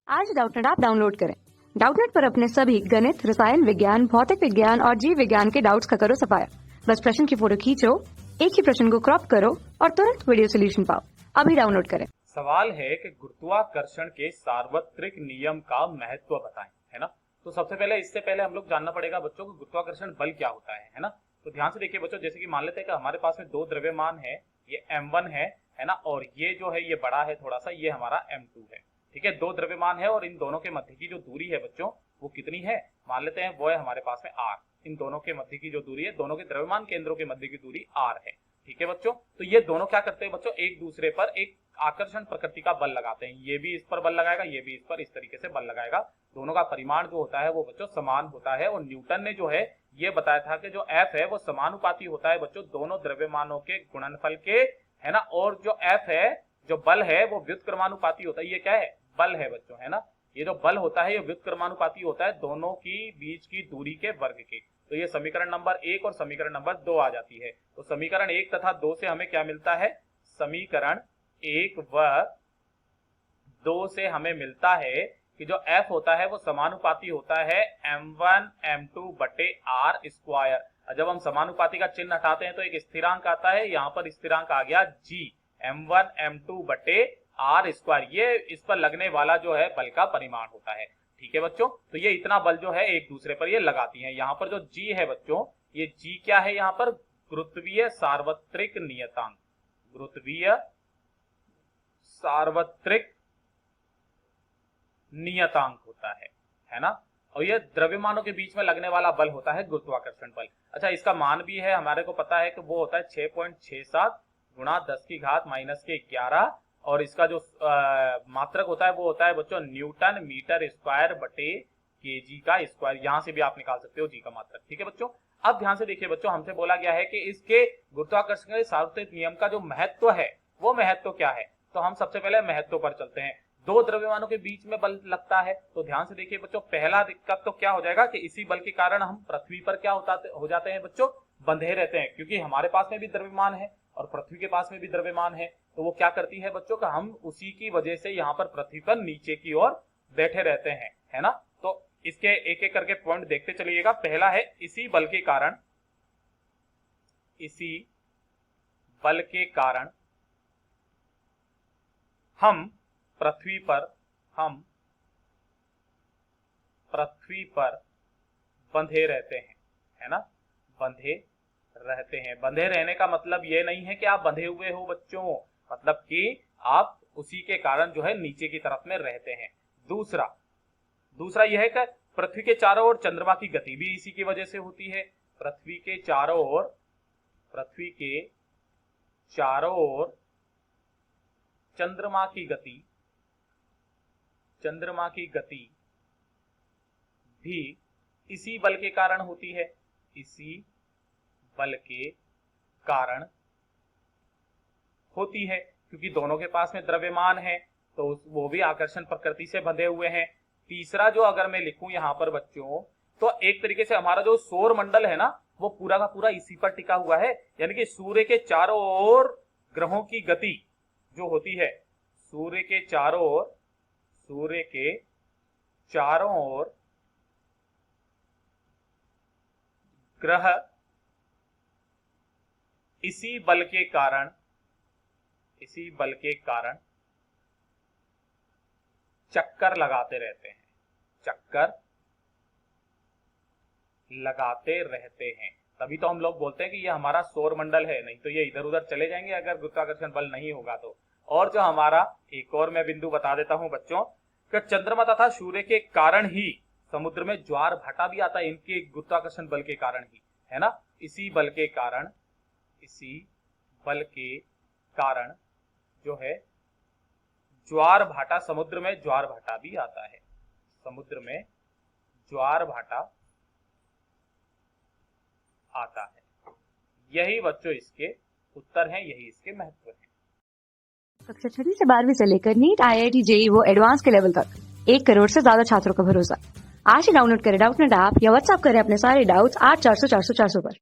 आज Doubtnut app download करें। Doubtnut पर अपने सभी गणित, रसायन विज्ञान, भौतिक विज्ञान और जीव विज्ञान के डाउट्स का करो सफाया। बस प्रश्न की फोटो खींचो, एक ही प्रश्न को क्रॉप करो और तुरंत वीडियो सोल्यूशन पाओ। अभी डाउनलोड करें। सवाल है कि गुरुत्वाकर्षण के सार्वत्रिक नियम का महत्व बताएं, है ना। तो सबसे पहले इससे पहले हम लोग जानना पड़ेगा बच्चों को गुरुत्वाकर्षण बल क्या होता है ना। तो ध्यान से देखिए बच्चों, जैसे कि मान लेते हैं कि हमारे पास में दो द्रव्यमान है, ये m1 है ना, और ये जो है ये बड़ा है थोड़ा सा, ये हमारा m2 है। ठीक है, दो द्रव्यमान है और इन दोनों के मध्य की जो दूरी है बच्चों वो कितनी है, मान लेते हैं वो है हमारे पास में r। इन दोनों के मध्य की जो दूरी है, दोनों के द्रव्यमान केंद्रों के मध्य की दूरी r है। ठीक है बच्चों, तो ये दोनों क्या करते हैं बच्चों, एक दूसरे पर एक आकर्षण प्रकृति का बल लगाते हैं। ये भी इस पर बल लगाएगा, ये भी इस पर इस तरीके से बल लगाएगा। दोनों का परिमाण जो होता है वो बच्चों समान होता है। और न्यूटन ने जो है ये बताया था कि जो F है वो समानुपाती होता है बच्चों दोनों द्रव्यमानों के गुणनफल के, है ना। और जो F है, जो बल है वो व्युत्क्रमानुपाती होता है। ये क्या है, बल है बच्चों, है ना। ये जो बल होता है ये व्युत्क्रमानुपाती होता है दोनों की बीच की दूरी के वर्ग के। तो ये समीकरण नंबर 1 और समीकरण नंबर 2 आ जाती है। तो समीकरण 1 तथा 2 से हमें क्या मिलता है, समीकरण 1 व 2 से हमें मिलता है कि जो F होता है वो समानुपाती होता है m1 m2 बटे r स्क्वायर। जब हम समानुपाती का चिन्ह हटाते हैं तो एक स्थिरांक आता है, यहाँ पर स्थिरांक आ गया g, m1 m2 बटे r स्क्वायर। ये इस पर लगने वाला जो है बल का परिमाण होता है। ठीक है बच्चों, तो ये इतना बल जो है एक दूसरे पर ये लगाती हैं। यहाँ पर जो g है बच्चों, ये g क्या है, यहाँ पर गुरुत्वीय सार्वत्रिक नियतांक, गुरुत्वीय सार्वत्रिक नियतांक होता है ना। और ये द्रव्यमानों के बीच में लगने वाला बल होता है गुरुत्वाकर्षण बल। अच्छा, इसका मान भी है, हमारे को पता है कि वो होता है 6.67 गुणा 10 की घात -11। और इसका जो मात्रक होता है वो होता है बच्चों न्यूटन मीटर स्क्वायर बटे केजी का स्क्वायर। यहां से भी आप निकाल सकते हो जी का मात्रक। ठीक है बच्चों, अब ध्यान से देखिए बच्चों, हमसे बोला गया है कि इसके गुरुत्वाकर्षण के सार्वत्रिक नियम का जो महत्व है वो महत्व क्या है। तो हम सबसे पहले महत्व पर चलते हैं। दो द्रव्यमानों के बीच में बल लगता है, तो ध्यान से देखिए बच्चों, पहला दिक्कत तो क्या हो जाएगा कि इसी बल के कारण हम पृथ्वी पर क्या हो जाते हैं बच्चों, बंधे रहते हैं। क्योंकि हमारे पास में भी द्रव्यमान है और पृथ्वी के पास में भी द्रव्यमान है, तो वो क्या करती है बच्चों का, हम उसी की वजह से यहाँ पर पृथ्वी पर नीचे की ओर बैठे रहते हैं, है ना। तो इसके एक एक करके पॉइंट देखते चलिएगा। पहला है इसी बल के कारण, इसी बल के कारण हम पृथ्वी पर बंधे रहते हैं, है ना, बंधे रहते हैं। बंधे रहने का मतलब ये नहीं है कि आप बंधे हुए हो बच्चों, मतलब कि आप उसी के कारण जो है नीचे की तरफ में रहते हैं। दूसरा यह है कि पृथ्वी के चारों ओर चंद्रमा की गति भी इसी की वजह से होती है। पृथ्वी के चारों ओर चंद्रमा की गति भी इसी बल के कारण होती है, इसी बल के कारण होती है। क्योंकि दोनों के पास में द्रव्यमान है तो वो भी आकर्षण प्रकृति से बंधे हुए हैं। तीसरा जो अगर मैं लिखूं यहाँ पर बच्चों, तो एक तरीके से हमारा जो सौर मंडल है ना वो पूरा का पूरा इसी पर टिका हुआ है। यानी कि सूर्य के चारों ओर ग्रहों की गति जो होती है, सूर्य के चारों ओर ग्रह इसी बल के कारण चक्कर लगाते रहते हैं। तभी तो हम लोग बोलते हैं कि ये हमारा सौर मंडल है, नहीं तो ये इधर उधर चले जाएंगे अगर गुरुत्वाकर्षण बल नहीं होगा तो। और जो हमारा एक और मैं बिंदु बता देता हूं बच्चों कि चंद्रमा तथा सूर्य के कारण ही समुद्र में ज्वार भाटा भी आता है, इनके गुरुत्वाकर्षण बल के कारण ही, है ना। इसी बल के कारण जो है ज्वार भाटा, समुद्र में ज्वार भाटा भी आता है, समुद्र में ज्वार भाटा आता है। यही बच्चों इसके उत्तर हैं, यही इसके महत्व हैं। कक्षा 6 से 12वीं से लेकर नीट, IIT, JEE वो एडवांस के लेवल तक 1 करोड़ से ज्यादा छात्रों का भरोसा। आज ही डाउनलोड करें डाउटनेट ऐप या व्हाट्सएप करें अपने सारे डाउट्स 8400 400 400 पर।